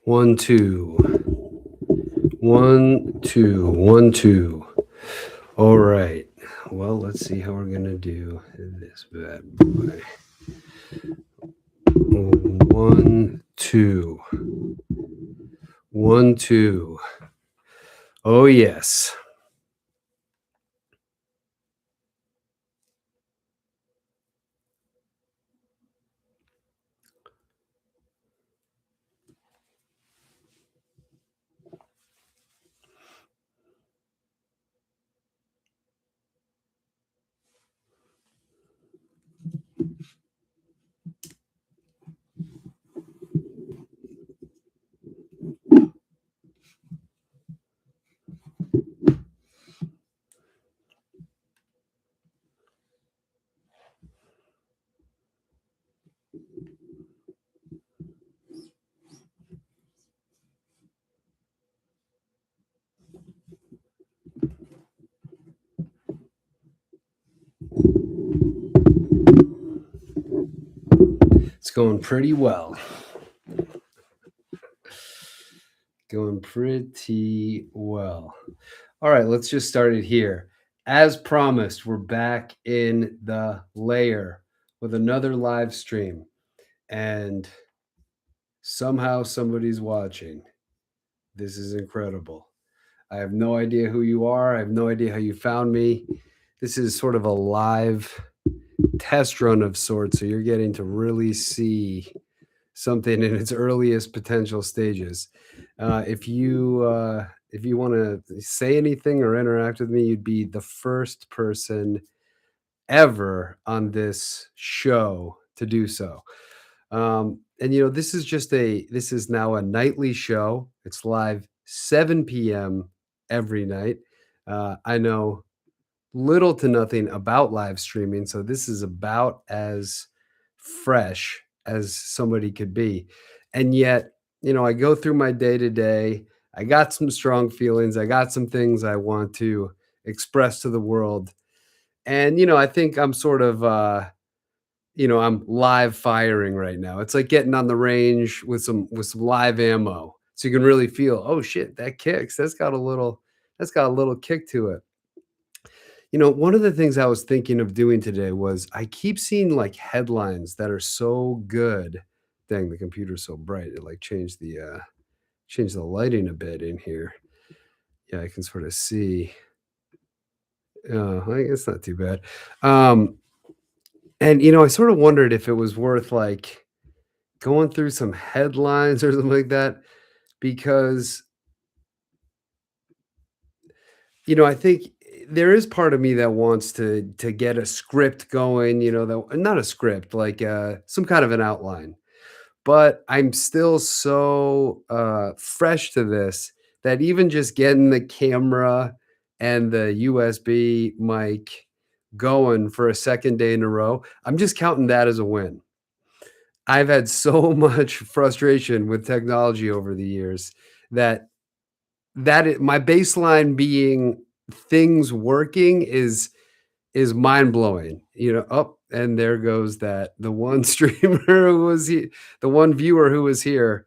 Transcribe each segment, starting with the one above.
1, 2. 1, 2, 1, 2. All right. Well, let's see how we're going to do this bad boy. 1, 2. 1, 2. Oh, yes. It's going pretty well. Going pretty well. All right, let's just start it here. As promised, we're back in the layer with another live stream. And somehow somebody's watching. This is incredible. I have no idea who you are. I have no idea how you found me. This is sort of a live test run of sorts. So you're getting to really see something in its earliest potential stages. If you want to say anything or interact with me, you'd be the first person ever on this show to do so. And this is now a nightly show. It's live 7 p.m. every night. I know little to nothing about live streaming, so this is about as fresh as somebody could be. And yet, I go through my day to day. I got some strong feelings. I got some things I want to express to the world. And I think I'm sort of I'm live firing right now. It's like getting on the range with some live ammo. So you can really feel, oh shit, that kicks. That's got a little kick to it. One of the things I was thinking of doing today was I keep seeing like headlines that are so good. Dang, the computer's so bright. It like changed the lighting a bit in here. Yeah, I can sort of see. I guess not too bad. Um, and I sort of wondered if it was worth like going through some headlines or something like that because I think there is part of me that wants to get a script going, that not a script, like some kind of an outline. But I'm still so fresh to this that even just getting the camera and the USB mic going for a second day in a row, I'm just counting that as a win. I've had so much frustration with technology over the years that my baseline being things working is mind blowing. Up and there goes the one streamer the one viewer who was here.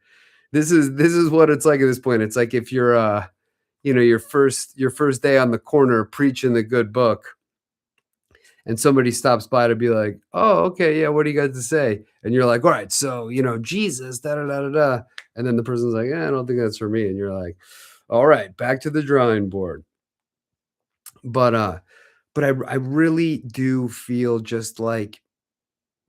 This is what it's like at this point. It's like if you're your first day on the corner preaching the good book, and somebody stops by to be like, "Oh, okay, yeah, what do you got to say?" And you're like, "All right, so Jesus, da da da da da," and then the person's like, "I don't think that's for me," and you're like, "All right, back to the drawing board." But I really do feel just like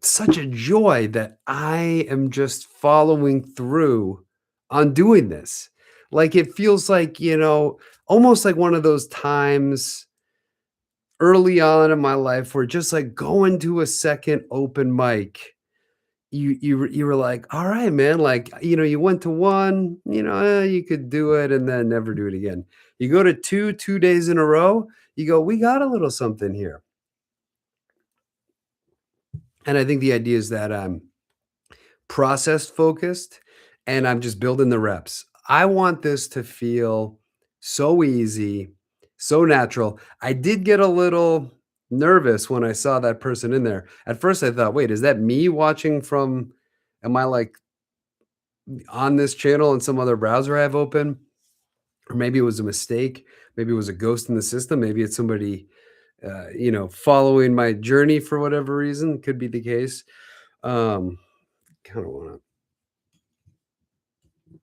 such a joy that I am just following through on doing this. Like it feels like, almost like one of those times early on in my life where just like going to a second open mic, you were like, all right, man, like, you went to one, you could do it and then never do it again. You go to 2 days in a row, you go, we got a little something here. And I think the idea is that I'm process focused and I'm just building the reps. I want this to feel so easy, so natural. I did get a little nervous when I saw that person in there. At first, I thought, wait, is that me watching from, am I like on this channel in some other browser I have open? Or maybe it was a mistake. Maybe it was a ghost in the system. Maybe it's somebody, following my journey for whatever reason. Could be the case. Kind of want to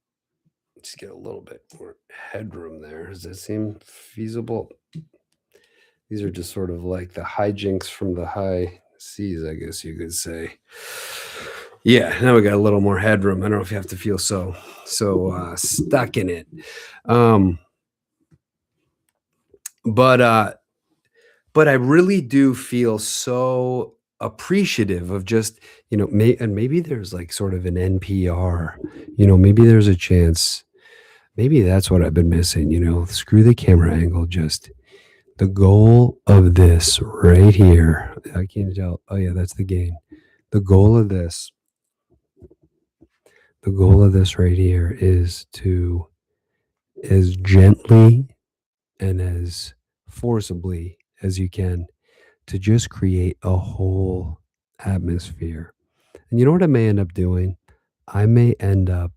just get a little bit more headroom there. Does that seem feasible? These are just sort of like the hijinks from the high seas, I guess you could say. Yeah, now we got a little more headroom. I don't know if you have to feel so stuck in it. Um, but but I really do feel so appreciative of just, and maybe there's like sort of an NPR, maybe there's a chance. Maybe that's what I've been missing, screw the camera angle, just the goal of this right here. I can't tell. Oh yeah, that's the gain. The goal of this, the goal of this right here is to, as gently and as forcibly as you can, to just create a whole atmosphere. And you know what I may end up doing? I may end up,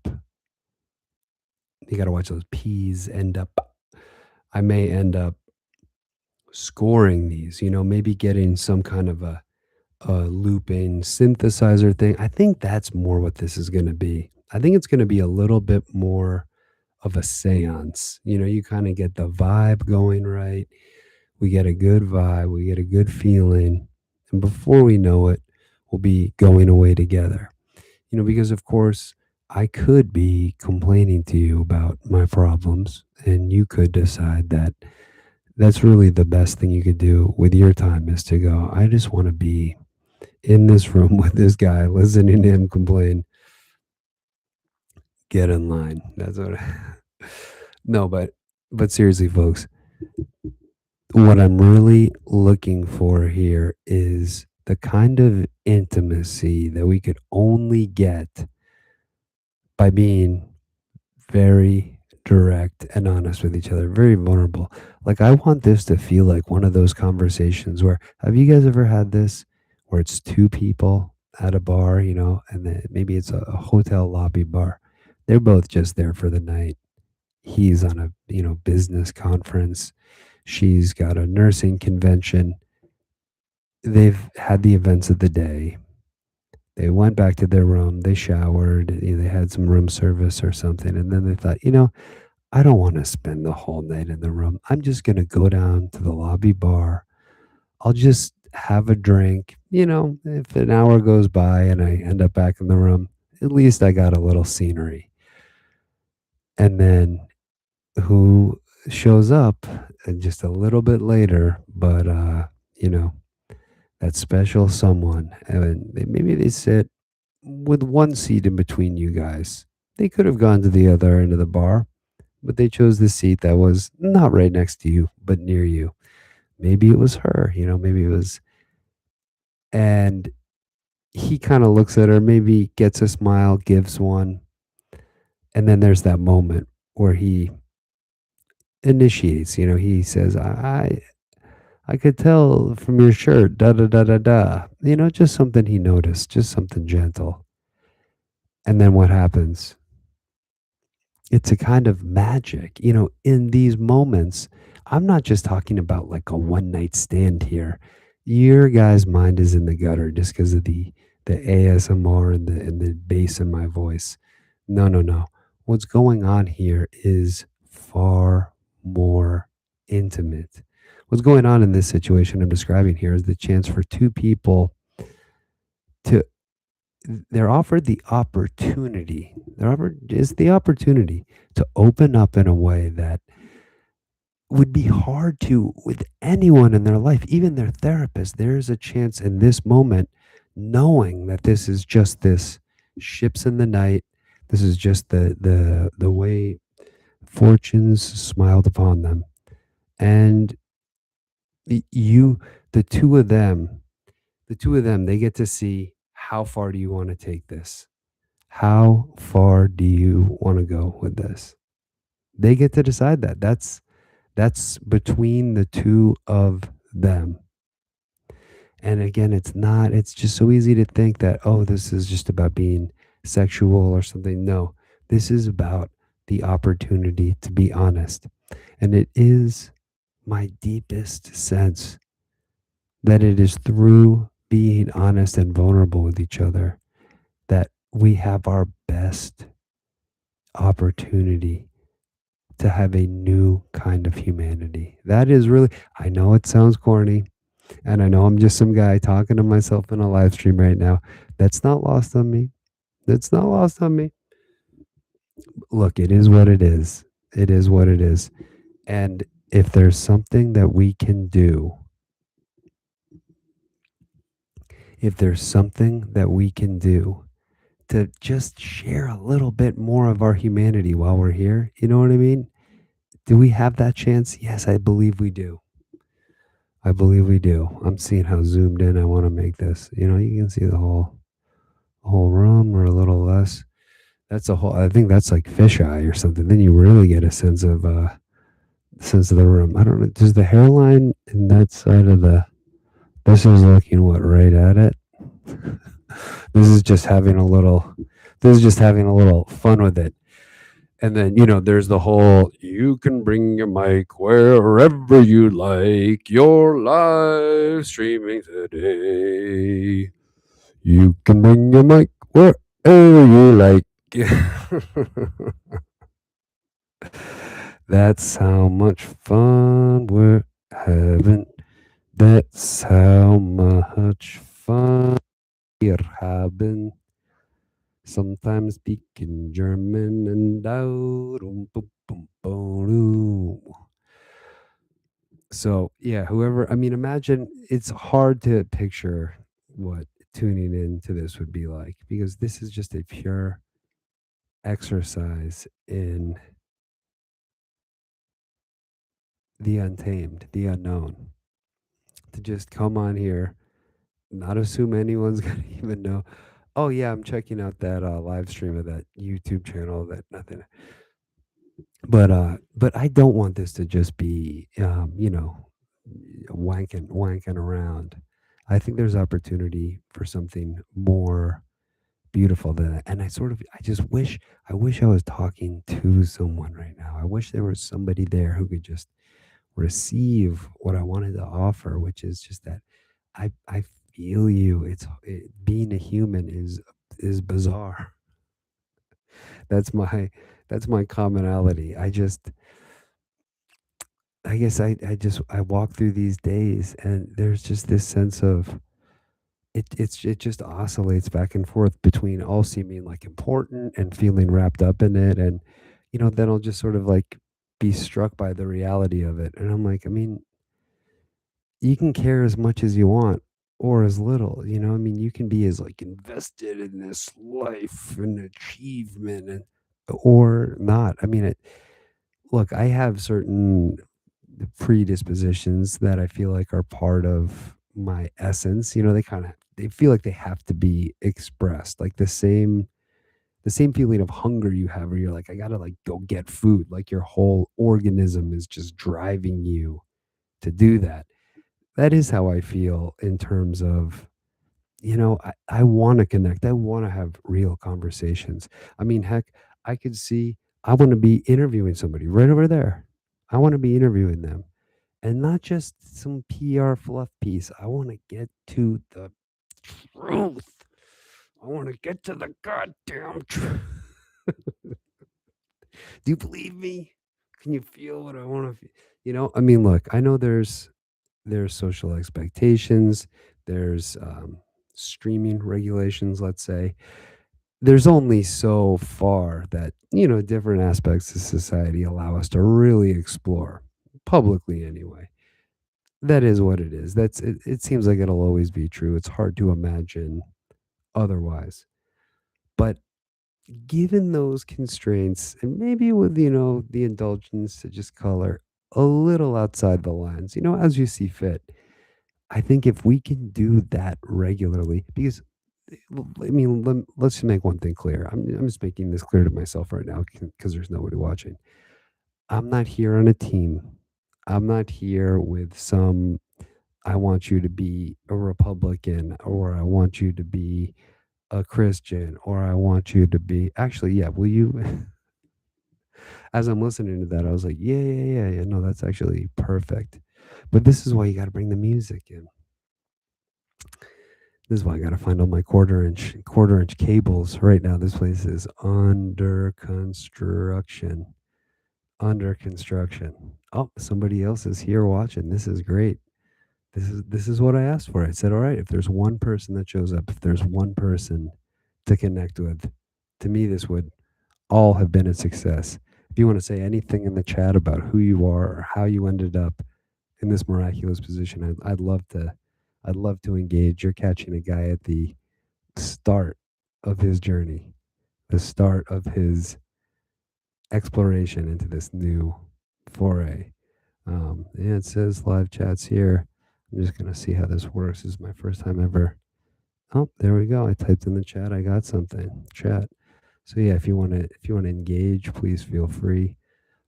you got to watch those P's end up. I may end up scoring these, maybe getting some kind of a looping synthesizer thing. I think that's more what this is going to be. I think it's going to be a little bit more of a seance. You kind of get the vibe going right. We get a good vibe, we get a good feeling. And before we know it, we'll be going away together. Because of course, I could be complaining to you about my problems, and you could decide that that's really the best thing you could do with your time is to go, I just want to be in this room with this guy, listening to him complain. Get in line. That's what. No, but seriously, folks, what I'm really looking for here is the kind of intimacy that we could only get by being very direct and honest with each other, very vulnerable. Like, I want this to feel like one of those conversations where, have you guys ever had this where it's two people at a bar, and then maybe it's a hotel lobby bar. They're both just there for the night. He's on a, business conference. She's got a nursing convention. They've had the events of the day. They went back to their room. They showered. They had some room service or something. And then they thought, I don't want to spend the whole night in the room. I'm just going to go down to the lobby bar. I'll just have a drink. If an hour goes by and I end up back in the room, at least I got a little scenery. And then who shows up just a little bit later, but, that special someone. And maybe they sit with one seat in between you guys. They could have gone to the other end of the bar, but they chose the seat that was not right next to you, but near you. Maybe it was her, maybe it was, and he kind of looks at her, maybe gets a smile, gives one, and then there's that moment where he initiates. He says, I could tell from your shirt, da da da da da." Just something he noticed, just something gentle. And then what happens? It's a kind of magic, in these moments. I'm not just talking about like a one night stand here. Your guy's mind is in the gutter just because of the ASMR and the bass in my voice. No, no, no. What's going on here is far more intimate. What's going on in this situation I'm describing here is the chance for two people to they're offered the opportunity. They're offered is the opportunity to open up in a way that would be hard to with anyone in their life, even their therapist. There's a chance in this moment, knowing that this is just this ships in the night. This is just the way fortunes smiled upon them, and you, the two of them, they get to see how far do you want to take this. How far do you want to go with this? They get to decide that. That's between the two of them. And again, it's just so easy to think that, oh, this is just about being sexual or something. No, this is about the opportunity to be honest. And it is my deepest sense that it is through being honest and vulnerable with each other that we have our best opportunity to have a new kind of humanity. That is really, I know it sounds corny, and I know I'm just some guy talking to myself in a live stream right now. That's not lost on me. That's not lost on me. Look, it is what it is. It is what it is. And if there's something that we can do, if there's something that we can do to just share a little bit more of our humanity while we're here, you know what I mean? Do we have that chance? Yes, I believe we do. I believe we do. I'm seeing how zoomed in I want to make this. You can see the whole room or a little less. That's a whole. I think that's like fisheye or something. Then you really get a sense of the room. I don't know. Does the hairline in that side of the? This is looking what right at it. This is just having a little. This is just having a little fun with it. And then, there's the whole you can bring your mic wherever you like, your live streaming today. You can bring your mic wherever you like. That's how much fun we're having. That's how much fun we're having. Sometimes speaking German and out. So yeah, whoever. I mean, imagine it's hard to picture what tuning into this would be like, because this is just a pure exercise in the untamed, the unknown. To just come on here, not assume anyone's gonna even know. Oh yeah, I'm checking out that live stream of that YouTube channel. That nothing. But I don't want this to just be, wanking around. I think there's opportunity for something more beautiful than that. And I just wish, I wish I was talking to someone right now. I wish there was somebody there who could just receive what I wanted to offer, which is just that I feel you. Being a human is bizarre. That's my commonality. I guess I walk through these days and there's just this sense of it just oscillates back and forth between all seeming like important and feeling wrapped up in it, and then I'll just sort of like be struck by the reality of it, and I'm like, I mean, you can care as much as you want or as little, I mean, you can be as like invested in this life and achievement and or not. I mean, look, I have certain predispositions that I feel like are part of my essence. They feel like they have to be expressed. Like the same feeling of hunger you have where you're like, I gotta like go get food. Like your whole organism is just driving you to do that. That is how I feel in terms of, I want to connect. I want to have real conversations. I mean, heck, I could see, I want to be interviewing somebody right over there. I want to be interviewing them, and not just some PR fluff piece. I want to get to the truth. I want to get to the goddamn truth. Do you believe me? Can you feel what I want to feel? I mean, look, I know there's social expectations, there's streaming regulations, let's say. There's only so far that, different aspects of society allow us to really explore, publicly anyway. That is what it is. It seems like it'll always be true. It's hard to imagine otherwise. But given those constraints, and maybe with, the indulgence to just color a little outside the lines, as you see fit, I think if we can do that regularly, because I mean, let's just make one thing clear. I'm just making this clear to myself right now because there's nobody watching. I'm not here on a team. I'm not here with some, I want you to be a Republican, or I want you to be a Christian, or I want you to be, actually, yeah, will you? As I'm listening to that, I was like, yeah, yeah, yeah, yeah. No, that's actually perfect. But this is why you got to bring the music in. This is why I got to find all my quarter inch cables. Right now, this place is under construction. Under construction. Oh, somebody else is here watching. This is great. This is what I asked for. I said, all right, if there's one person that shows up, if there's one person to connect with, to me, this would all have been a success. If you want to say anything in the chat about who you are or how you ended up in this miraculous position, I'd love to engage. You're catching a guy at the start of his journey, the start of his exploration into this new foray. And it says live chats here. I'm just gonna see how this works. This is my first time ever. Oh, there we go. I typed in the chat. I got something. Chat. So yeah, if you wanna engage, please feel free.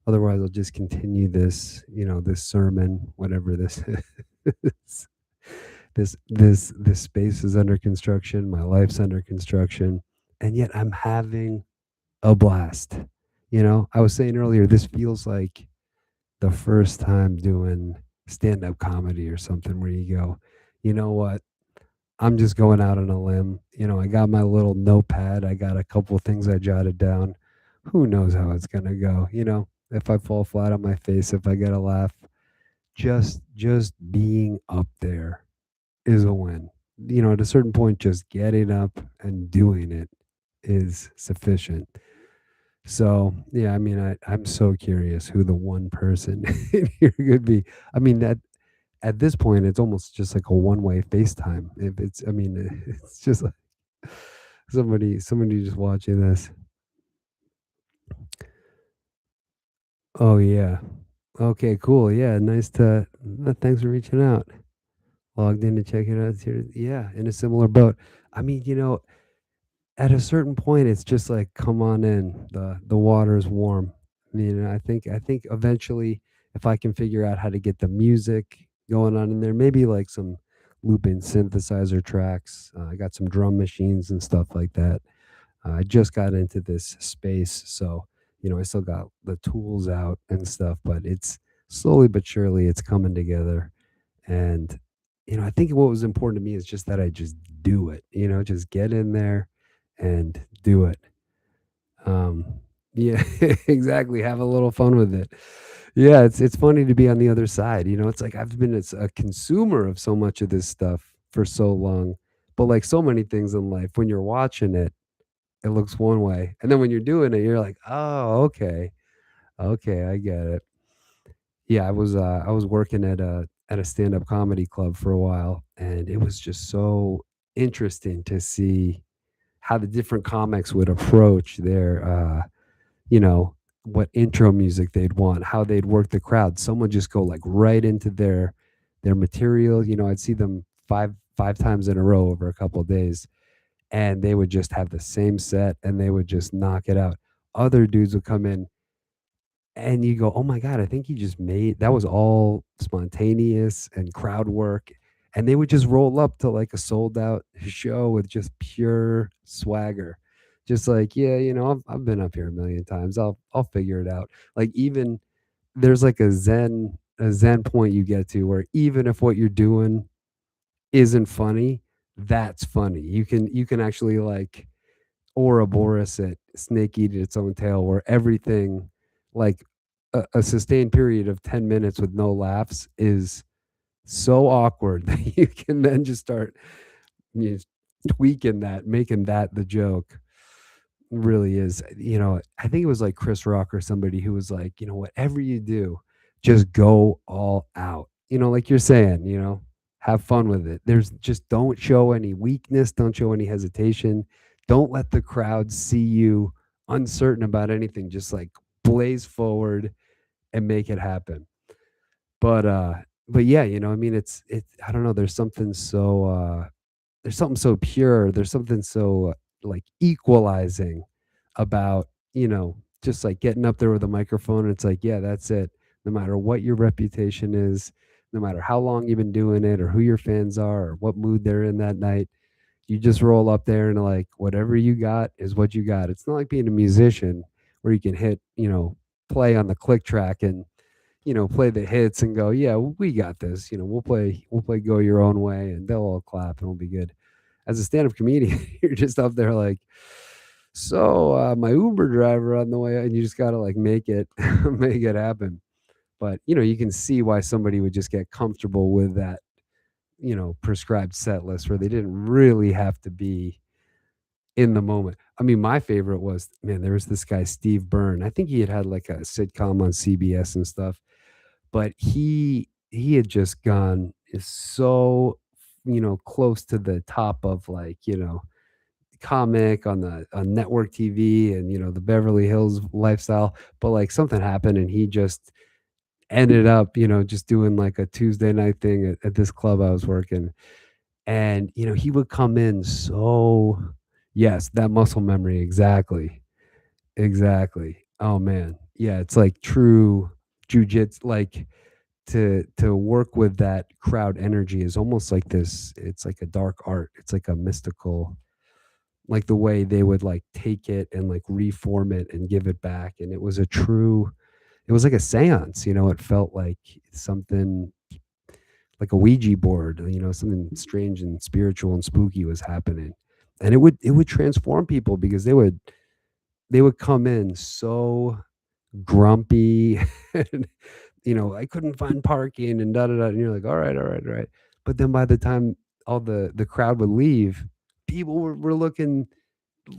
Otherwise, I'll just continue this, this sermon, whatever this is. This space is under construction. My life's under construction, and yet I'm having a blast. I was saying earlier, this feels like the first time doing stand-up comedy or something where you go, you know what? I'm just going out on a limb. I got my little notepad. I got a couple of things I jotted down. Who knows how it's gonna go? If I fall flat on my face, if I get a laugh, just being up there is a win. At a certain point, just getting up and doing it is sufficient. So yeah, I mean, I'm so curious who the one person in here could be. I mean, that at this point, it's almost just like a one-way FaceTime. If it's I mean, it's just like somebody just watching this. Oh, yeah. Okay, cool. Yeah, nice to thanks for reaching out. Logged in to check it out here. Yeah, in a similar boat. I mean, at a certain point, it's just like, come on in. The water is warm. I mean, I think eventually, if I can figure out how to get the music going on in there, maybe like some looping synthesizer tracks. I got some drum machines and stuff like that. I just got into this space, so I still got the tools out and stuff, but it's slowly but surely it's coming together. And I think what was important to me is just that I just do it, just get in there and do it. Um, yeah, exactly. Have a little fun with it. Yeah, it's funny to be on the other side. It's like I've been as a consumer of so much of this stuff for so long, but like so many things in life, when you're watching it, it looks one way, and then when you're doing it, you're like, oh, okay, okay, I get it. Yeah, I was working at a stand-up comedy club for a while, and it was just so interesting to see how the different comics would approach their you know, what intro music they'd want, how they'd work the crowd. Some would just go like right into their material. I'd see them five times in a row over a couple of days, and they would just have the same set and they would just knock it out. Other dudes would come in and you go, "Oh my god, I think he just made that was all spontaneous and crowd work." And they would just roll up to like a sold out show with just pure swagger. Just like, "Yeah, I've been up here a million times. I'll figure it out." Like even there's like a zen point you get to where even if what you're doing isn't funny, that's funny. You can actually like Ouroboros it, snake eat its own tail, where everything, like a sustained period of 10 minutes with no laughs is so awkward that you can then just start you know, tweaking that, making that the joke. Really is. I think it was like Chris Rock or somebody who was like, whatever you do, just go all out. Like you're saying, have fun with it. There's just don't show any weakness, don't show any hesitation. Don't let the crowd see you uncertain about anything. Just like blaze forward and make it happen. But yeah, I mean it's I don't know, there's something so pure. There's something so like equalizing about, just like getting up there with a microphone. And it's like, yeah, that's it. No matter what your reputation is, no matter how long you've been doing it or who your fans are or what mood they're in that night, you just roll up there and like whatever you got is what you got. It's not like being a musician where you can hit, play on the click track and play the hits and go, yeah, we got this. We'll play Go Your Own Way and they'll all clap and it'll be good. As a stand-up comedian, you're just up there like, so my Uber driver on the way, and you just gotta like make it make it happen. But you can see why somebody would just get comfortable with that, prescribed set list where they didn't really have to be in the moment. I mean, my favorite was, man, there was this guy, Steve Byrne. I think he had like a sitcom on CBS and stuff, but he had just gone is so close to the top of like comic on network TV and the Beverly Hills lifestyle, but like something happened and he just ended up just doing like a Tuesday night thing at this club I was working. And he would come in so, yes, that muscle memory, exactly. Exactly. Oh man, yeah, it's like true jujitsu. Like to work with that crowd energy is almost like this. It's like a dark art. It's like a mystical, like the way they would like take it and like reform it and give it back. And it was like a seance. It felt like something like a Ouija board. Something strange and spiritual and spooky was happening, and it would transform people because they would come in so grumpy and I couldn't find parking and da da da. And you're like, all right, all right, all right. But then by the time all the crowd would leave, people were looking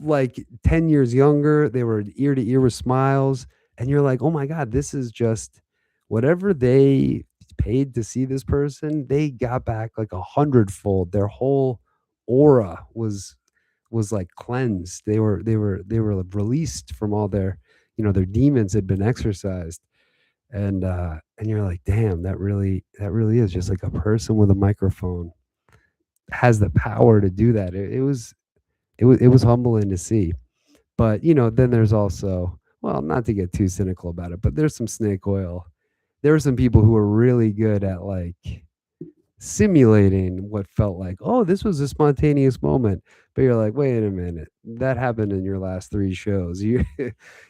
like 10 years younger. They were ear to ear with smiles. And you're like, oh my God, this is just whatever they paid to see this person, they got back like a hundredfold. Their whole aura was like cleansed. They were released from all their, their demons had been exorcised. And you're like, damn, that really is just like a person with a microphone has the power to do that. It was humbling to see. But then there's also, well, not to get too cynical about it, but there's some snake oil. There were some people who were really good at like simulating what felt like, oh, this was a spontaneous moment. But you're like, wait a minute, that happened in your last three shows. You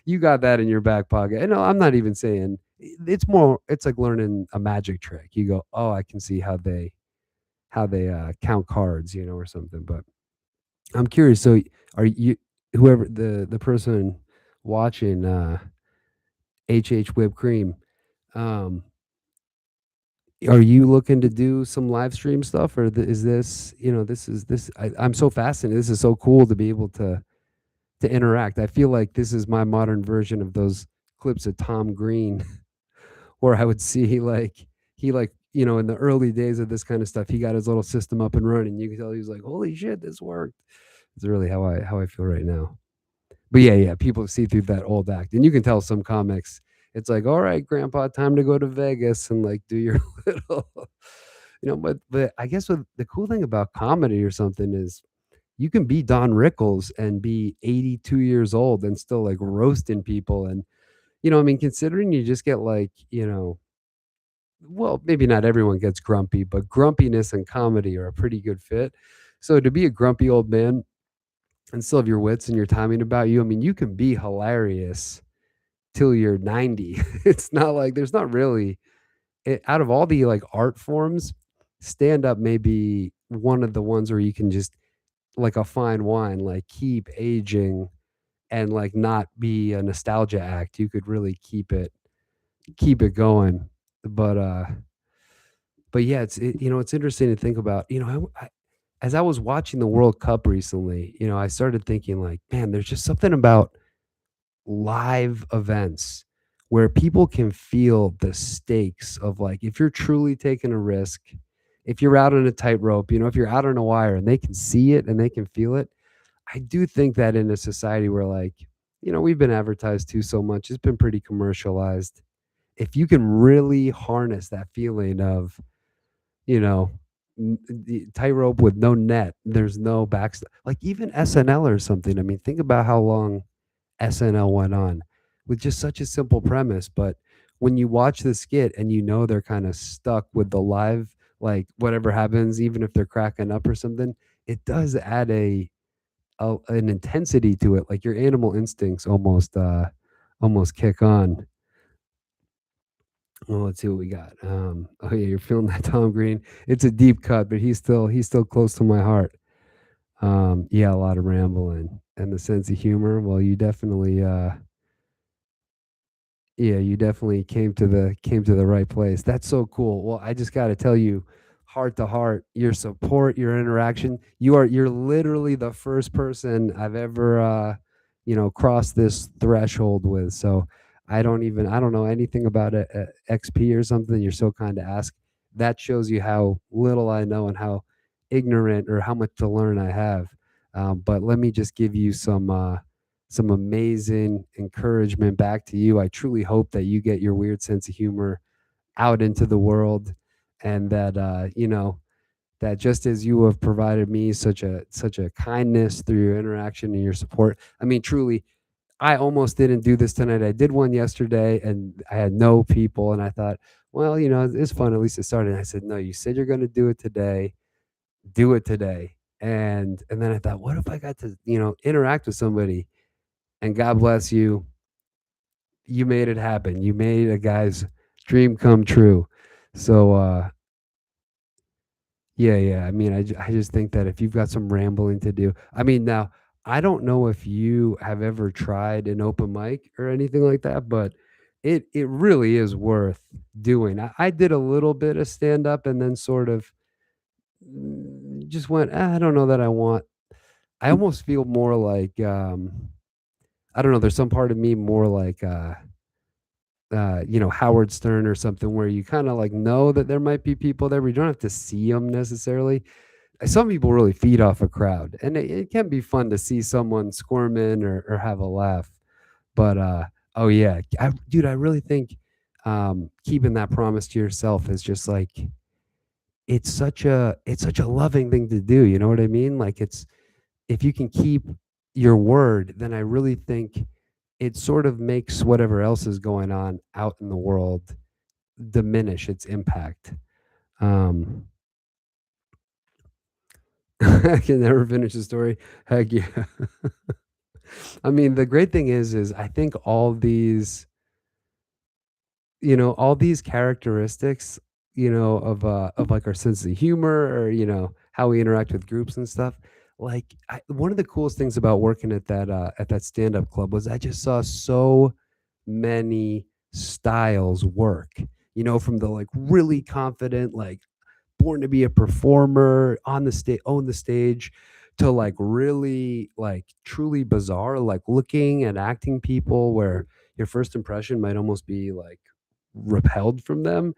you got that in your back pocket. And no, I'm not even saying it's like learning a magic trick. You go, oh, I can see how they count cards, or something. But I'm curious. So are you, whoever the person watching HH Whipped Cream, um, are you looking to do some live stream stuff, or is this, I'm so fascinated. This is so cool to be able to interact. I feel like this is my modern version of those clips of Tom Green where I would see like he like, in the early days of this kind of stuff, he got his little system up and running. You can tell he was like, holy shit, this worked. It's really how I feel right now. But yeah, people see through that old act, and you can tell some comics. It's like, all right, Grandpa, time to go to Vegas and like do your little, But I guess what the cool thing about comedy or something is, you can be Don Rickles and be 82 years old and still like roasting people, and I mean, considering you just get like, well, maybe not everyone gets grumpy, but grumpiness and comedy are a pretty good fit. So to be a grumpy old man and still have your wits and your timing about you, I mean, you can be hilarious till you're 90. It's not like there's not really out of all the like art forms, stand up may be one of the ones where you can just like a fine wine, like keep aging and like not be a nostalgia act. You could really keep it going. But yeah, it's interesting to think about. As I was watching the World Cup recently, I started thinking like, man, there's just something about live events where people can feel the stakes of like, if you're truly taking a risk, if you're out on a tightrope, if you're out on a wire and they can see it and they can feel it. I do think that in a society where like, we've been advertised to so much, it's been pretty commercialized. If you can really harness that feeling of, you know, the tightrope with no net, there's no backstop, like even SNL or something. I mean, think about how long SNL went on with just such a simple premise. But when you watch the skit and they're kind of stuck with the live, like whatever happens, even if they're cracking up or something, it does add an intensity to it. Like your animal instincts almost kick on. Well, let's see what we got. Oh yeah, you're feeling that Tom Green. It's a deep cut, but he's still close to my heart. Yeah, a lot of rambling and the sense of humor. Well, you definitely came to the right place. That's so cool. Well, I just got to tell you, heart to heart, your support, your interaction. You're literally the first person I've ever crossed this threshold with. So I don't know anything about XP or something. You're so kind to ask. That shows you how little I know and how ignorant or how much to learn I have. But let me just give you some amazing encouragement back to you. I truly hope that you get your weird sense of humor out into the world, and that that just as you have provided me such a kindness through your interaction and your support. I mean, truly, I almost didn't do this tonight. I did one yesterday and I had no people, and I thought, well, it's fun. At least it started. And I said, no, you said you're going to do it today. Do it today. And then I thought, what if I got to interact with somebody, and God bless you, you made it happen. You made a guy's dream come true. So yeah. I mean, I just think that if you've got some rambling to do, I mean, now I don't know if you have ever tried an open mic or anything like that, but it really is worth doing. I did a little bit of stand up and then sort of just went, I don't know that I want. I almost feel more like I don't know. There's some part of me more like Howard Stern or something where you kind of like know that there might be people there, but you don't have to see them necessarily. Some people really feed off a crowd, and it can be fun to see someone squirm in or have a laugh. But oh yeah, dude, I really think keeping that promise to yourself is just like it's such a loving thing to do. You know what I mean? Like it's if you can keep your word, then I really think it sort of makes whatever else is going on out in the world diminish its impact. Um, I can never finish the story. Heck yeah. I mean, the great thing is I think all these characteristics, of like our sense of humor or, how we interact with groups and stuff. Like one of the coolest things about working at that stand-up club was I just saw so many styles work. From the like really confident, like born to be a performer on the stage, own the stage, to like really like truly bizarre, like looking and acting people where your first impression might almost be like repelled from them,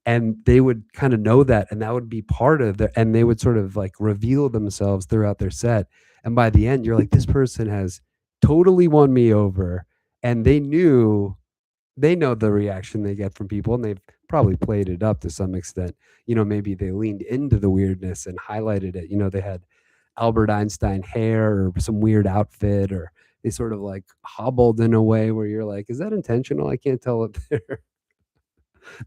and they would kind of know that, and that would be part of their, and they would sort of like reveal themselves throughout their set, and by the end you're like, this person has totally won me over, and they know the reaction they get from people, and they've probably played it up to some extent. Maybe they leaned into the weirdness and highlighted it. They had Albert Einstein hair or some weird outfit, or they sort of like hobbled in a way where you're like, is that intentional? I can't tell it there.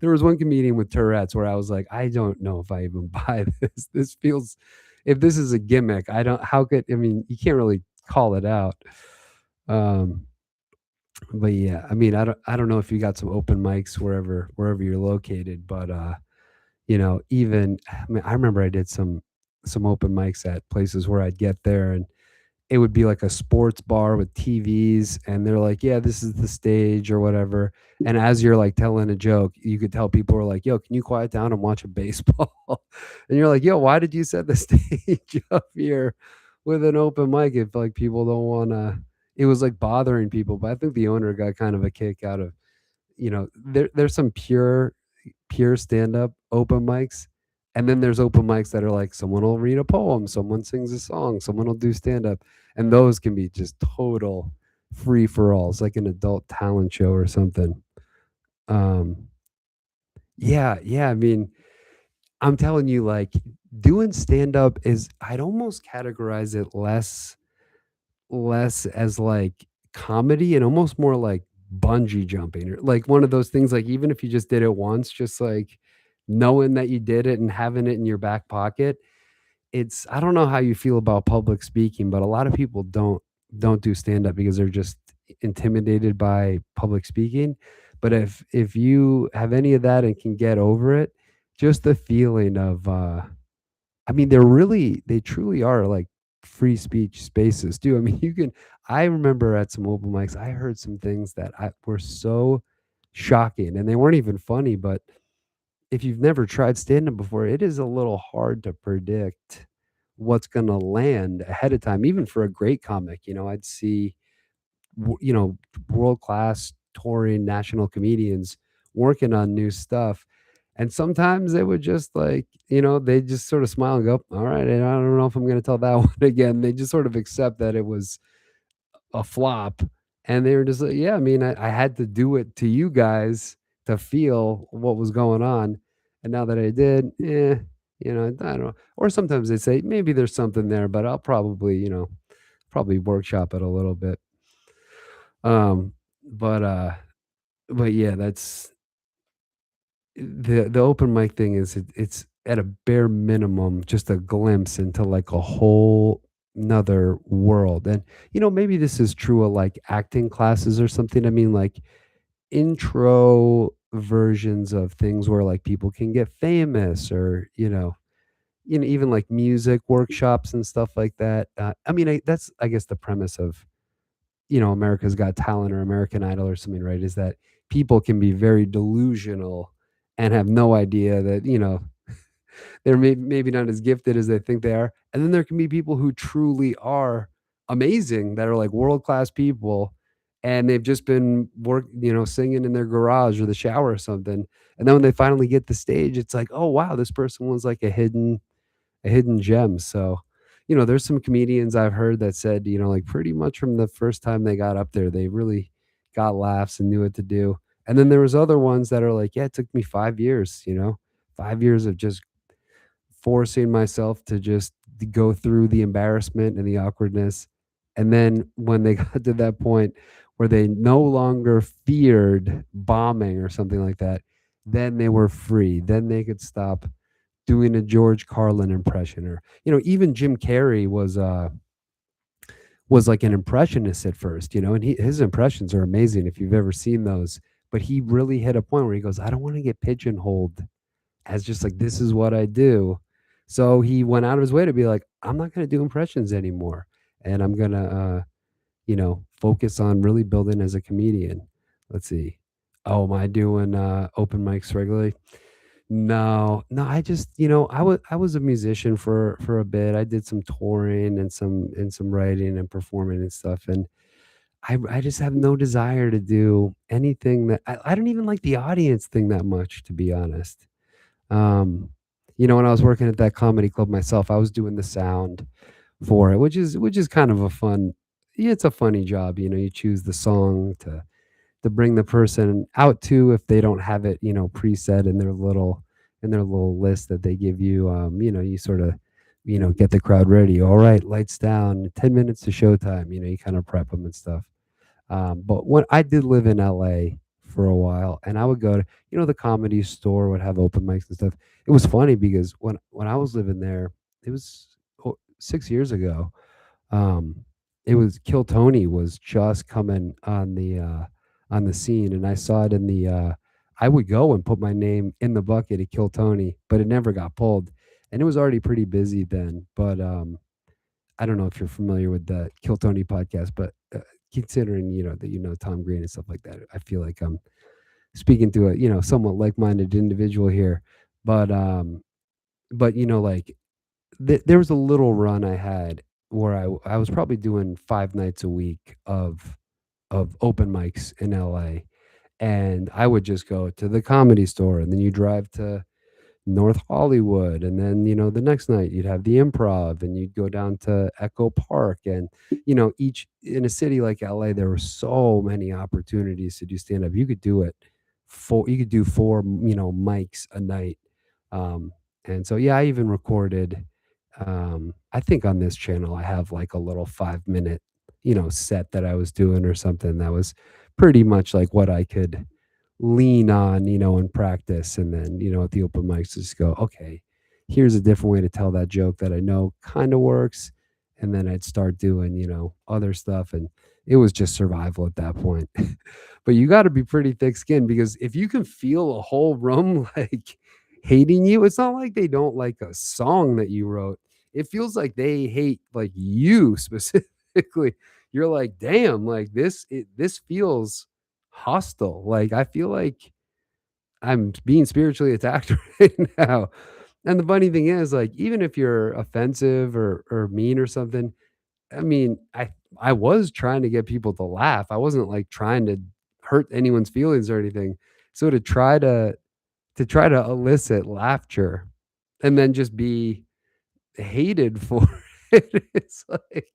There was one comedian with Tourette's where I was like, I don't know if I even buy this. This feels, if this is a gimmick, I don't, how could, I mean, you can't really call it out. Um, but yeah, I mean, I don't know if you got some open mics wherever you're located, but even I mean, I remember I did some open mics at places where I'd get there, and it would be like a sports bar with TVs, and they're like, "Yeah, this is the stage," or whatever. And as you're like telling a joke, you could tell people are like, "Yo, can you quiet down and watch a baseball?" And you're like, "Yo, why did you set the stage up here with an open mic if like people don't want to?" It was like bothering people, but I think the owner got kind of a kick out of, there's some pure stand-up open mics, and then there's open mics that are like someone will read a poem, someone sings a song, someone will do stand-up, and those can be just total free for all. It's like an adult talent show or something. um yeah, yeah, I mean, I'm telling you, like, doing stand-up is, I'd almost categorize it less as like comedy and almost more like bungee jumping, or like one of those things, like even if you just did it once, just like knowing that you did it and having it in your back pocket. It's, I don't know how you feel about public speaking, but a lot of people don't do stand up because they're just intimidated by public speaking. But if you have any of that and can get over it, just the feeling of I mean, they truly are like free speech spaces too. I mean, I remember at some open mics, I heard some things that were so shocking, and they weren't even funny. But if you've never tried stand up before, it is a little hard to predict what's going to land ahead of time, even for a great comic. I'd see world class touring national comedians working on new stuff. And sometimes they would just like, they just sort of smile and go, all right, I don't know if I'm going to tell that one again. They just sort of accept that it was a flop. And they were just like, yeah, I mean, I had to do it to you guys to feel what was going on. And now that I did, I don't know. Or sometimes they say, maybe there's something there, but I'll probably workshop it a little bit. Um, but yeah, that's the open mic thing is it's at a bare minimum just a glimpse into like a whole another world. And maybe this is true of like acting classes or something. I mean, like intro versions of things where like people can get famous, or even like music workshops and stuff like that. I mean, that's, I guess, the premise of America's Got Talent or American Idol or something, right? Is that people can be very delusional and have no idea that, they're maybe not as gifted as they think they are. And then there can be people who truly are amazing, that are like world class people. and they've just been singing in their garage or the shower or something. And then when they finally get the stage, it's like, oh wow, this person was like a hidden gem. So, there's some comedians I've heard that said, like pretty much from the first time they got up there, they really got laughs and knew what to do. And then there was other ones that are like, yeah, it took me 5 years, 5 years of just forcing myself to just go through the embarrassment and the awkwardness. And then when they got to that point where they no longer feared bombing or something like that, then they were free. Then they could stop doing a George Carlin impression, or even Jim Carrey was like an impressionist at first, and his impressions are amazing if you've ever seen those. But he really hit a point where he goes, I don't want to get pigeonholed as just like this is what I do. So he went out of his way to be like, I'm not going to do impressions anymore, and I'm gonna focus on really building as a comedian. Let's see. Oh, am I doing open mics regularly? No, no, I just, I was a musician for a bit. I did some touring and some writing and performing and stuff, and I just have no desire to do anything that I don't even like the audience thing that much, to be honest. Um, when I was working at that comedy club myself, I was doing the sound for it, which is kind of a fun, yeah, it's a funny job. You choose the song to bring the person out to if they don't have it, preset in their little list that they give you. You sort of, get the crowd ready. All right, lights down, 10 minutes to showtime. You kind of prep them and stuff. But when I did live in LA for a while, and I would go to, the comedy store would have open mics and stuff. It was funny because when I was living there, it was 6 years ago. um, it was Kill Tony was just coming on the scene, and I saw it in the I would go and put my name in the bucket at Kill Tony, but it never got pulled. And it was already pretty busy then. But I don't know if you're familiar with the Kill Tony podcast, but considering that Tom Green and stuff like that, I feel like I'm speaking to a somewhat like-minded individual here. But like there was a little run I had where I was probably doing 5 nights a week of open mics in LA, and I would just go to the Comedy Store, and then you drive to North Hollywood, and then the next night you'd have the Improv, and you'd go down to Echo Park, and each in a city like LA, there were so many opportunities to do stand up. You could do four mics a night. um, and so yeah, I even recorded. I think on this channel I have like a little 5 minute set that I was doing or something that was pretty much like what I could lean on, and practice. And then, at the open mics, just go, okay, here's a different way to tell that joke that I know kind of works. And then I'd start doing, other stuff. And it was just survival at that point. But you got to be pretty thick skinned, because if you can feel a whole room like hating you, it's not like they don't like a song that you wrote. It feels like they hate like you specifically. You're like, damn, like this feels hostile. Like I feel like I'm being spiritually attacked right now. And the funny thing is, like, even if you're offensive or mean or something, I mean, I was trying to get people to laugh. I wasn't like trying to hurt anyone's feelings or anything. So to try to elicit laughter and then just be hated for it, it's like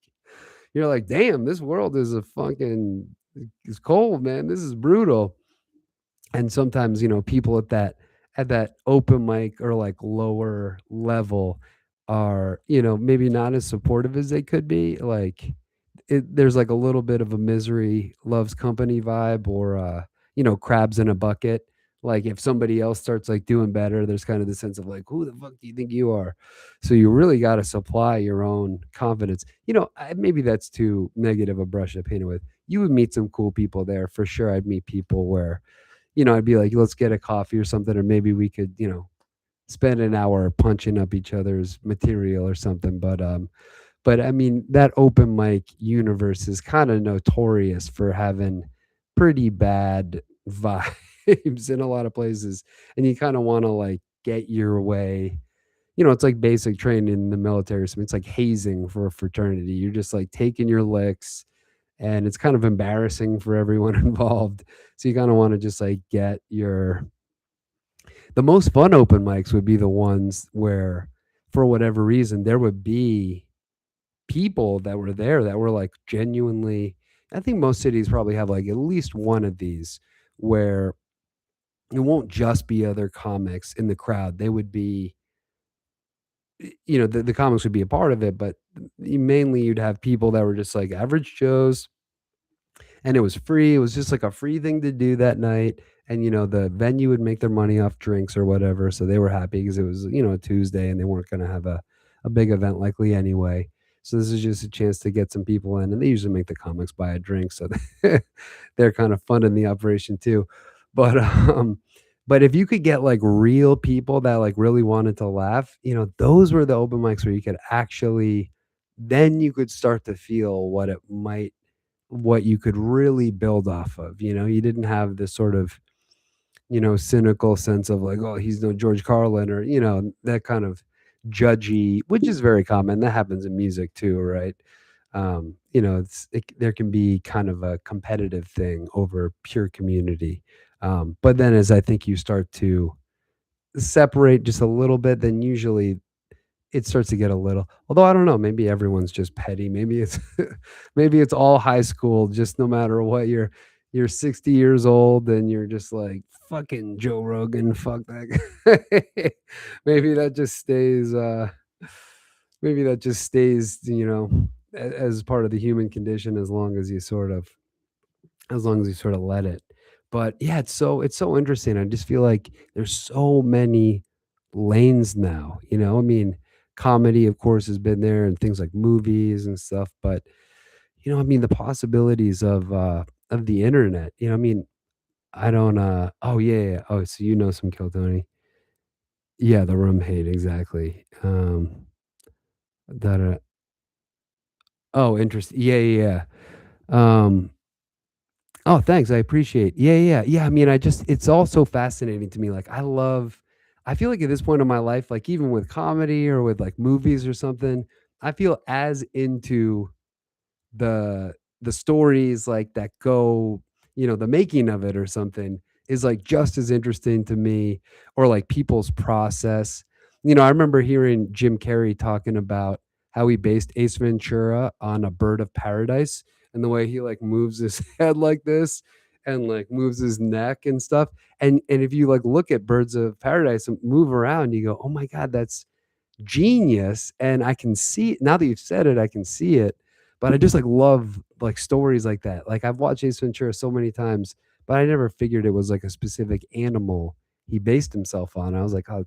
you're like, damn, this world is a fucking is cold, man. This is brutal. And sometimes people at that open mic or like lower level are maybe not as supportive as they could be. Like there's like a little bit of a misery loves company vibe, or crabs in a bucket. Like if somebody else starts like doing better, there's kind of the sense of like, who the fuck do you think you are? So you really got to supply your own confidence. Maybe that's too negative a brush to paint it with. You would meet some cool people there for sure. I'd meet people where I'd be like, let's get a coffee or something, or maybe we could, spend an hour punching up each other's material or something. But I mean, that open mic universe is kind of notorious for having pretty bad vibes in a lot of places. And you kind of want to like get your way. It's like basic training in the military. So it's like hazing for a fraternity. You're just like taking your licks, and it's kind of embarrassing for everyone involved. So you kind of want to just like get your the most fun open mics would be the ones where for whatever reason there would be people that were there that were like genuinely. I think most cities probably have like at least one of these where it won't just be other comics in the crowd. They would be, the comics would be a part of it, but mainly you'd have people that were just like average Joes, and it was free. It was just like a free thing to do that night. And the venue would make their money off drinks or whatever, so they were happy because it was a Tuesday and they weren't going to have a big event likely anyway. So this is just a chance to get some people in, and they usually make the comics buy a drink, so they're kind of funding the operation too. But but if you could get like real people that like really wanted to laugh, those were the open mics where you could actually, then you could start to feel what you could really build off of. You didn't have this sort of, cynical sense of like, oh, he's no George Carlin, or, that kind of judgy, which is very common. That happens in music too, right? There can be kind of a competitive thing over pure community. But then as I think you start to separate just a little bit, then usually it starts to get a little, although I don't know, maybe everyone's just petty. Maybe it's maybe it's all high school, just no matter what, you're 60 years old and you're just like fucking Joe Rogan, fuck that guy. Maybe that just stays maybe that just stays, as part of the human condition, as long as you sort of let it. But yeah, it's so interesting. I just feel like there's so many lanes now. I mean, comedy, of course, has been there, and things like movies and stuff. But I mean, the possibilities of the internet. I mean, I don't. Oh yeah, yeah. Oh, so some Kill Tony. Yeah, the rum hate exactly. That. Oh, interesting. Yeah, yeah, yeah. Oh, thanks. I appreciate. Yeah, yeah, yeah. I mean, it's all so fascinating to me. Like, I feel like at this point in my life, like even with comedy or with like movies or something, I feel as into the the stories like that go, the making of it or something is like just as interesting to me, or like people's process. I remember hearing Jim Carrey talking about how he based Ace Ventura on a bird of paradise, and the way he like moves his head like this and like moves his neck and stuff. And if you like look at birds of paradise and move around, you go, oh my God, that's genius. And I can see, now that you've said it, I can see it. But I just like love like stories like that. Like I've watched Ace Ventura so many times, but I never figured it was like a specific animal he based himself on. I was like, oh,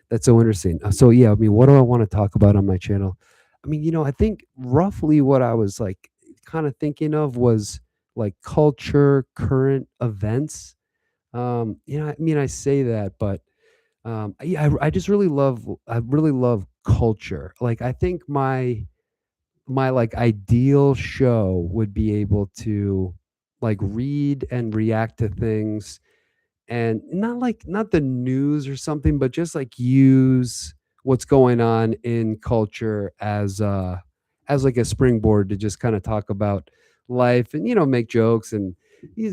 that's so interesting. So yeah, I mean, what do I want to talk about on my channel? I mean, I think roughly what I was like kind of thinking of was like culture, current events. I mean, I say that, but yeah, I just I really love culture. Like I think my like ideal show would be able to like read and react to things, and not the news or something, but just like use what's going on in culture as like a springboard to just kind of talk about life, and make jokes, and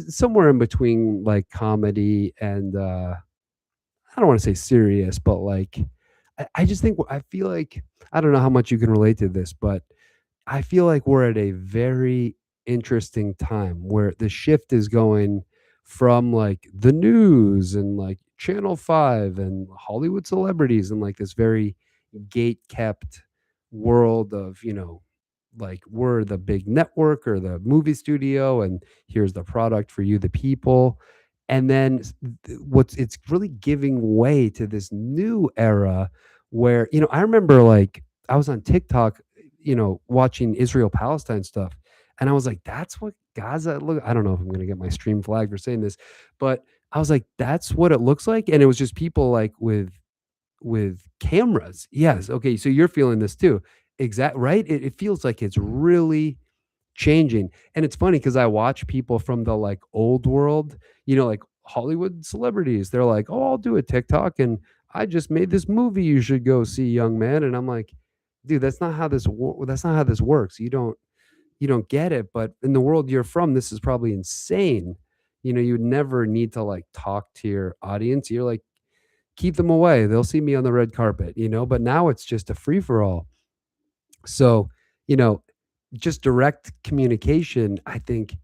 somewhere in between like comedy and I don't want to say serious, but like I just think I feel like, I don't know how much you can relate to this, but I feel like we're at a very interesting time where the shift is going from like the news and like Channel 5 and Hollywood celebrities and like this very gate kept world of, like we're the big network or the movie studio, and here's the product for you, the people. And then what's it's really giving way to this new era where, I remember like I was on TikTok, watching Israel Palestine stuff. And I was like, that's what Gaza look. I don't know if I'm gonna get my stream flag for saying this, but I was like, that's what it looks like. And it was just people like with cameras. Yes. Okay. So you're feeling this too. Exact right. It feels like it's really changing. And it's funny because I watch people from the like old world, like Hollywood celebrities. They're like, oh, I'll do a TikTok and I just made this movie you should go see, young man. And I'm like, dude, that's not how this works. You don't. you don't get it, but in the world you're from, this is probably insane. You would never need to, like, talk to your audience. You're like, "Keep them away. They'll see me on the red carpet," but now it's just a free for all. So, you know, just direct communication, I think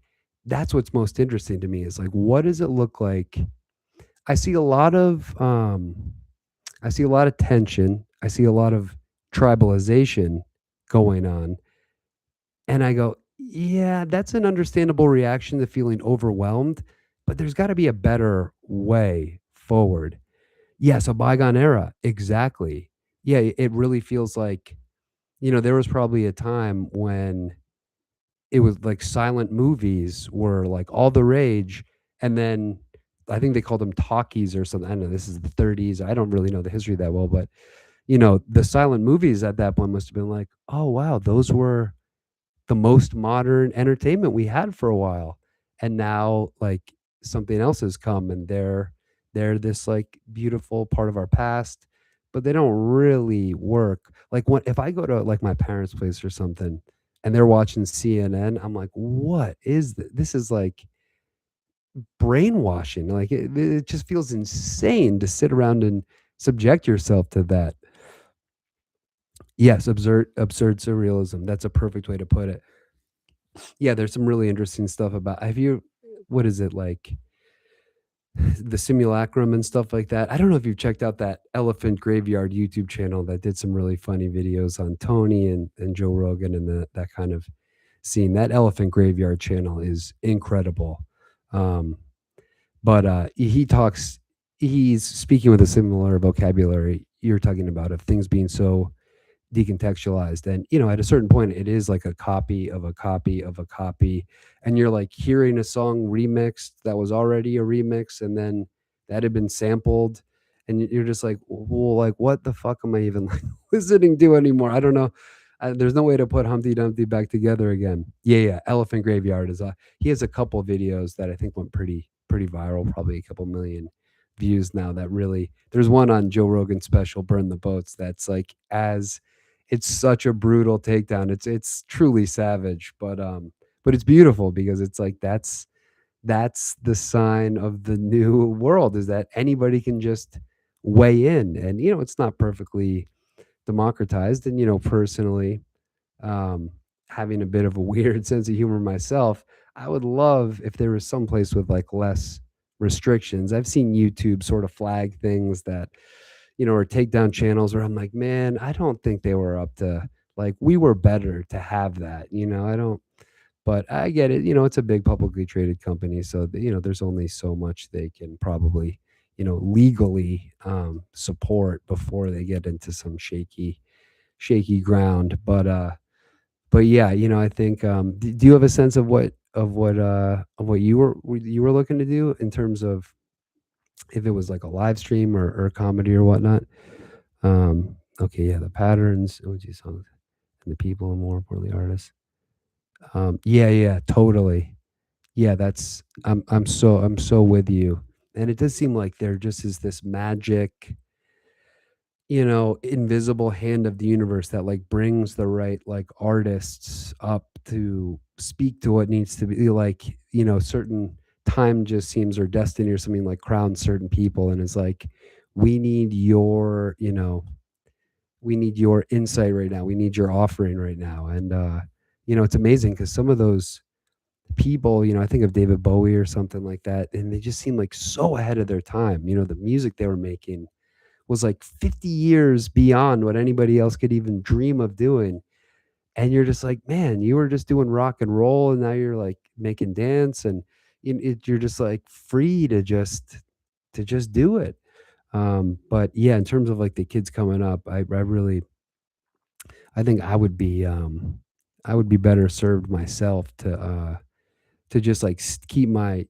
that's what's most interesting to me is like, what does it look like? I see a lot of I see a lot of tension. I see a lot of tribalization going on. And I go, yeah, that's an understandable reaction to feeling overwhelmed, but there's got to be a better way forward. Yes, a bygone era. Exactly. Yeah, it really feels like, there was probably a time when it was like silent movies were like all the rage. And then I think they called them talkies or something. I don't know. This is the 30s. I don't really know the history that well, but the silent movies at that point must have been like, oh wow, those were the most modern entertainment we had for a while. And now like something else has come and they're this like beautiful part of our past, but they don't really work. Like when if I go to like my parents' place or something and they're watching CNN, I'm like, what is this? This is like brainwashing. Like it just feels insane to sit around and subject yourself to that. Yes, absurd surrealism. That's a perfect way to put it. Yeah, there's some really interesting stuff about have you what is it like the simulacrum and stuff like that? I don't know if you've checked out that Elephant Graveyard YouTube channel that did some really funny videos on Tony and Joe Rogan and that kind of scene. That Elephant Graveyard channel is incredible. Um, but he's speaking with a similar vocabulary you're talking about of things being so decontextualized. And at a certain point it is like a copy of a copy of a copy, and you're like hearing a song remixed that was already a remix and then that had been sampled, and you're just like, well, like what the fuck am I even like listening to anymore? I don't know. There's no way to put Humpty Dumpty back together again. Yeah, Elephant Graveyard is he has a couple videos that I think went pretty viral, probably a couple million views now. That really, there's one on Joe Rogan's special Burn the Boats that's like, as it's such a brutal takedown. It's truly savage, but it's beautiful because it's like that's the sign of the new world, is that anybody can just weigh in. And it's not perfectly democratized. And personally, um having a bit of a weird sense of humor myself, I would love if there was some place with like less restrictions. I've seen YouTube sort of flag things that or take down channels where I'm like, man, I don't think they were up to, like, we were better to have that. I don't, but I get it. It's a big publicly traded company. So, there's only so much they can probably, legally support before they get into some shaky ground. But yeah, I think, do you have a sense of what you were looking to do in terms of if it was like a live stream or comedy or whatnot? Okay, yeah, the patterns, OG songs, and the people, and more importantly, artists. Yeah, totally. Yeah, I'm so with you. And it does seem like there just is this magic, invisible hand of the universe that like brings the right like artists up to speak to what needs to be like, certain time just seems, or destiny or something, like crowns certain people and it's like, we need your, we need your insight right now. We need your offering right now. And it's amazing because some of those people, I think of David Bowie or something like that, and they just seem like so ahead of their time. The music they were making was like 50 years beyond what anybody else could even dream of doing. And you're just like, man, you were just doing rock and roll, and now you're like making dance, and you're just like free to just do it. But yeah, in terms of like the kids coming up, I really, I think I would be better served myself to just like keep my,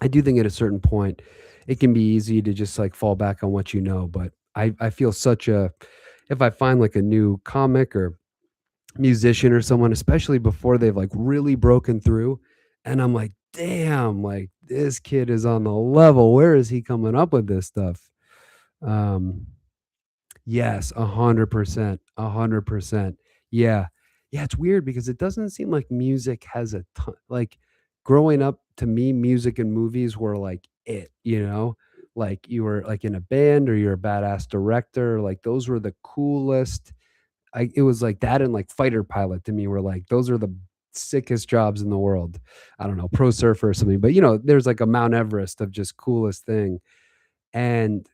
I do think at a certain point it can be easy to just like fall back on what but I feel such a, if I find like a new comic or musician or someone, especially before they've like really broken through, and I'm like, damn, like this kid is on the level. Where is he coming up with this stuff? Um, Yes, 100%, 100%. Yeah. Yeah, it's weird because it doesn't seem like music has a ton like, growing up, to me, music and movies were, like, it, you know? Like, you were, like, in a band or you're a badass director, like, those were the coolest. It was like that and, like, fighter pilot to me were, like, those are the sickest jobs in the world. I don't know, pro surfer or something, but, there's, like, a Mount Everest of just coolest thing, and,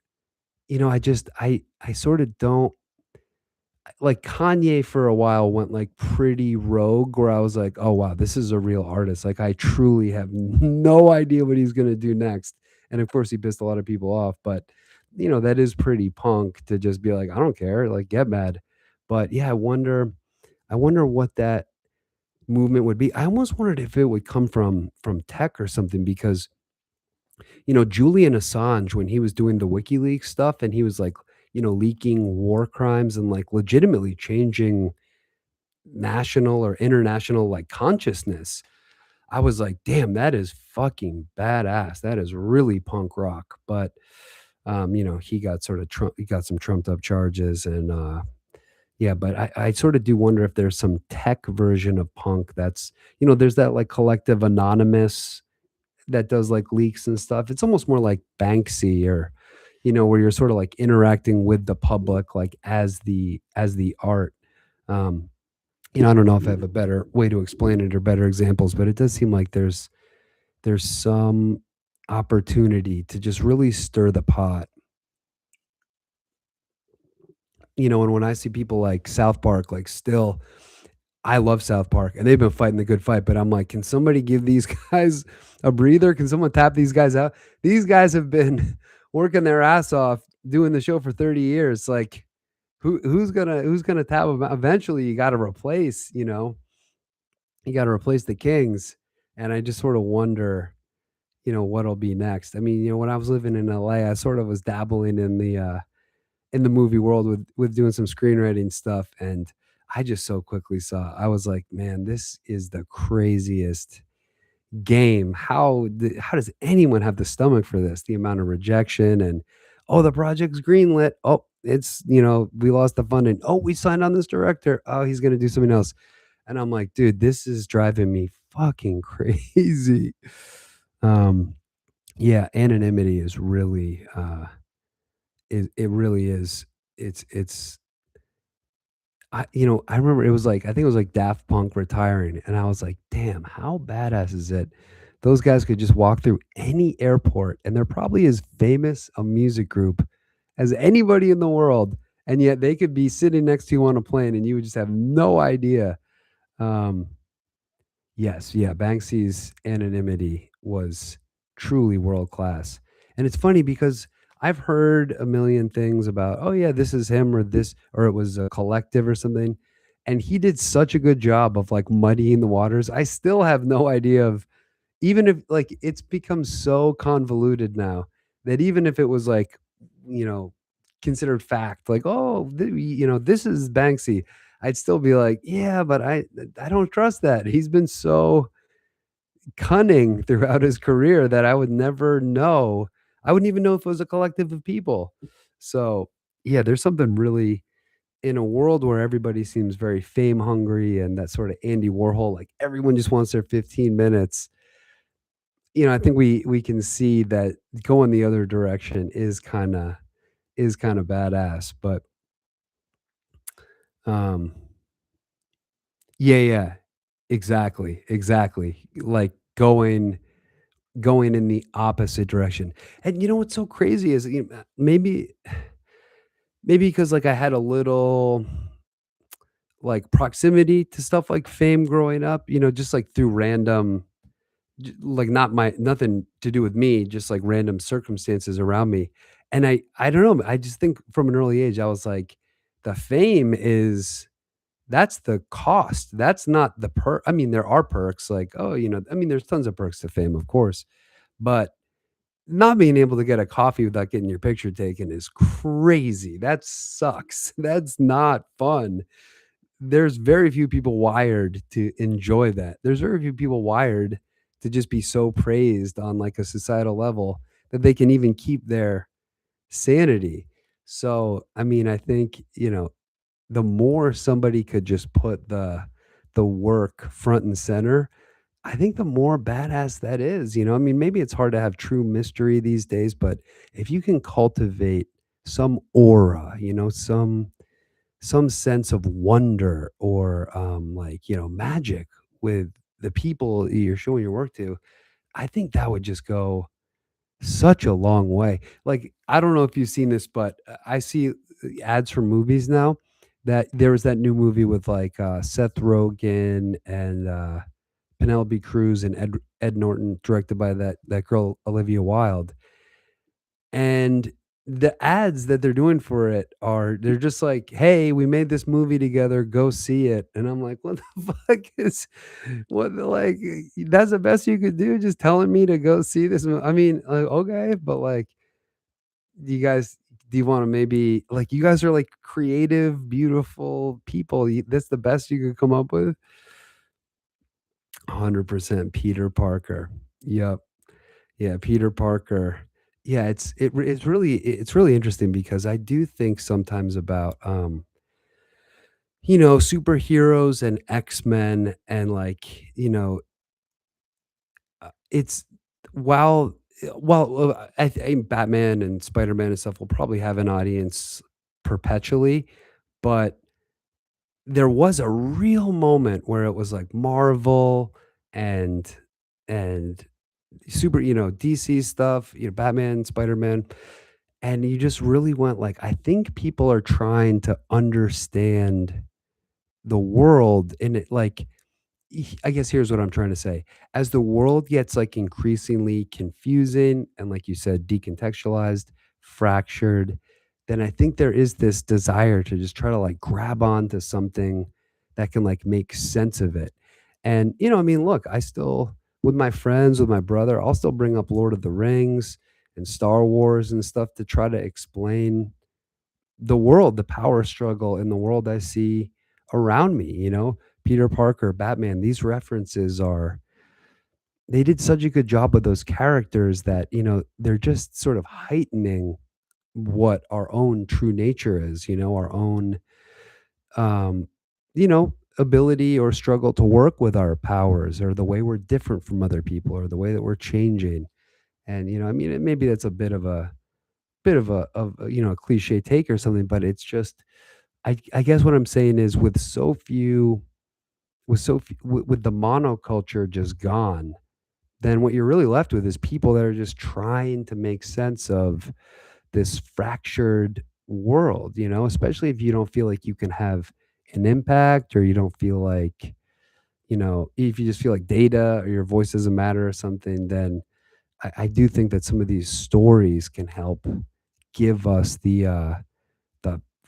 I sorta don't like Kanye for a while went like pretty rogue where I was like, "Oh wow, this is a real artist." Like I truly have no idea what he's going to do next. And of course he pissed a lot of people off, but that is pretty punk to just be like, "I don't care, like get mad." But yeah, I wonder what that movement would be. I almost wondered if it would come from tech or something because Julian Assange, when he was doing the WikiLeaks stuff and he was like, leaking war crimes and like legitimately changing national or international like consciousness. I was like, damn, that is fucking badass. That is really punk rock. But he got sort of he got some trumped up charges and yeah, but I sort of do wonder if there's some tech version of punk that's, there's that like collective anonymous that does like leaks and stuff. It's almost more like Banksy or, where you're sort of like interacting with the public like as the art. Um, I don't know if I have a better way to explain it or better examples, but it does seem like there's some opportunity to just really stir the pot. And when I see people like South Park, like still I love South Park, and they've been fighting the good fight, but I'm like, "Can somebody give these guys a breather? Can someone tap these guys out?" These guys have been working their ass off doing the show for 30 years, like, who's gonna tap them out? Eventually, you gotta replace the Kings, and I just sorta wonder, what'll be next. I mean, when I was living in LA, I sort of was dabbling in the movie world with doing some screenwriting stuff, and I just so quickly saw I was like, "Man, this is the craziest game. How does anyone have the stomach for this?" The amount of rejection and, "Oh, the project's greenlit. Oh, we lost the funding. Oh, we signed on this director. Oh, he's gonna do something else." And I'm like, "Dude, this is driving me fucking crazy." Um, yeah, anonymity is really, it really is. It's I remember it was like I think it was like Daft Punk retiring, and I was like, "Damn, how badass is it?" Those guys could just walk through any airport, and they're probably as famous a music group as anybody in the world, and yet they could be sitting next to you on a plane, and you would just have no idea. Um, yes, yeah, Banksy's anonymity was truly world class, and it's funny because I've heard a million things about, "Oh, yeah, this is him," or this or it was a collective or something, and he did such a good job of, like, muddying the waters. I still have no idea of even if like, it's become so convoluted now that even if it was, like, you know, considered fact, like, "Oh, this is Banksy," I'd still be like, "Yeah, but I don't trust that." He's been so cunning throughout his career that I would never know. I wouldn't even know if it was a collective of people. So, yeah, there's something really in a world where everybody seems very fame hungry and that sort of Andy Warhol, like everyone just wants their 15 minutes. I think we can see that going the other direction is kind of badass. But um yeah, yeah. Exactly. Exactly. Like going in the opposite direction. And you know what's so crazy is, maybe because like I had a little like proximity to stuff like fame growing up, just like through random like nothing to do with me, just like random circumstances around me. And I don't know, I just think from an early age I was like the fame is that's the cost. That's not the perk. I mean, there are perks like, oh, I mean, there's tons of perks to fame, of course. But not being able to get a coffee without getting your picture taken is crazy. That sucks. That's not fun. There's very few people wired to enjoy that. There's very few people wired to just be so praised on like a societal level that they can even keep their sanity. So, I mean, I think, the more somebody could just put the work front and center, I think the more badass that is, you know? I mean, maybe it's hard to have true mystery these days, but if you can cultivate some aura, you know, some sense of wonder or like, you know, magic with the people you're showing your work to, I think that would just go such a long way. Like, I don't know if you've seen this, but I see ads for movies now that there was that new movie with like Seth Rogen and Penelope Cruz and Ed Norton, directed by that girl Olivia Wilde. And the ads that they're doing for it are they're just like, "Hey, we made this movie together, go see it." And I'm like, "What the fuck is what the like, that's the best you could do, just telling me to go see this I mean, okay, but, like, do you guys do you wanna maybe like, you guys are, like, creative, beautiful people, you that's the best you could come up with?" 100% Peter Parker. Yep. Yeah, Peter Parker. Yeah, it's really interesting because I do think sometimes about, you know, superheroes and X-Men and, like, you know, it's while I think Batman and Spider-Man and stuff will probably have an audience perpetually, but there was a real moment where it was like Marvel and and super, you know, DC stuff, you know, Batman, Spider-Man, and you just really went like, I think people are trying to understand the world in it like I guess here's what I'm trying to say. As the world gets like increasingly confusing and like you said, decontextualized, fractured, then I think there is this desire to just try to like grab onto something that can like make sense of it. And you know, I mean, look, I still with my friends, with my brother, I'll still bring up Lord of the Rings and Star Wars and stuff to try to explain the world, the power struggle in the world I see around me, you know? Peter Parker, Batman, these references are they did such a good job with those characters that, you know, they're just sort of heightening what our own true nature is, you know, our own um, you know, ability or struggle to work with our powers or the way we're different from other people or the way that we're changing. And, you know, I mean, maybe that's a you know, a cliche take or something, but it's just I guess what I'm saying is with the monoculture just gone, then what you're really left with is people that are just trying to make sense of this fractured world, you know, especially if you don't feel like you can have an impact or you don't feel like, you know, if you just feel like data or your voice doesn't matter or something, then I do think that some of these stories can help give us the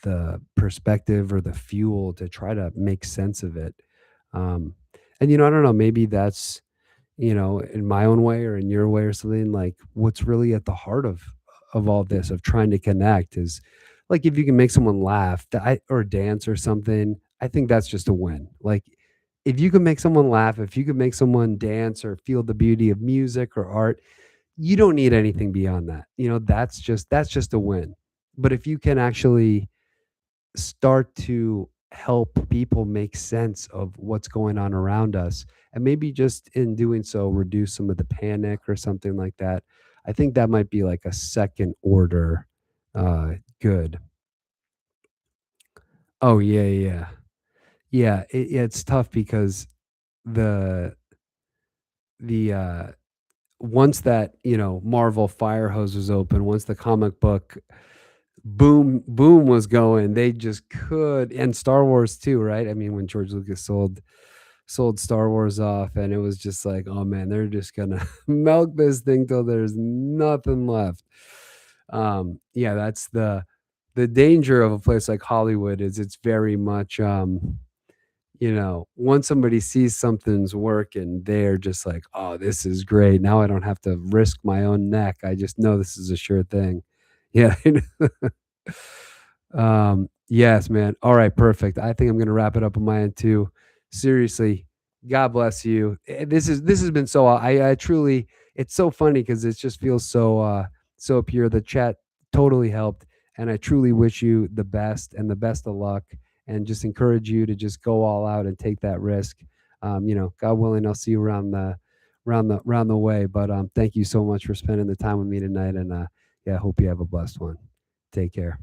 the perspective or the fuel to try to make sense of it. Um, and you know, I don't know, maybe that's you know, in my own way or in your way or something, like what's really at the heart of all this of trying to connect is like if you can make someone laugh or dance or something, I think that's just a win. Like if you can make someone laugh, if you can make someone dance or feel the beauty of music or art, you don't need anything beyond that. You know, that's just a win. But if you can actually start to help people make sense of what's going on around us and maybe just in doing so reduce some of the panic or something like that, I think that might be like a second order uh good. Oh yeah, yeah, yeah, it's tough because the the once that you know Marvel fire hose was open, once the comic book boom was going, they just could, and Star Wars too, right? I mean, when George Lucas sold Star Wars off, and it was just like, oh man, they're just gonna milk this thing till there's nothing left. Yeah, that's the danger of a place like Hollywood is it's very much you know, once somebody sees something's working, they're just like, oh, this is great. Now I don't have to risk my own neck. I just know this is a sure thing. Yeah. Yes, man. All right, perfect. I think I'm gonna wrap it up on my end too. Seriously, God bless you. This has been so I truly it's so funny because it just feels so so pure. The chat totally helped, and I truly wish you the best and the best of luck. and just encourage you to just go all out and take that risk. God willing, I'll see you around the way. But thank you so much for spending the time with me tonight, and yeah, I hope you have a blessed one. Take care.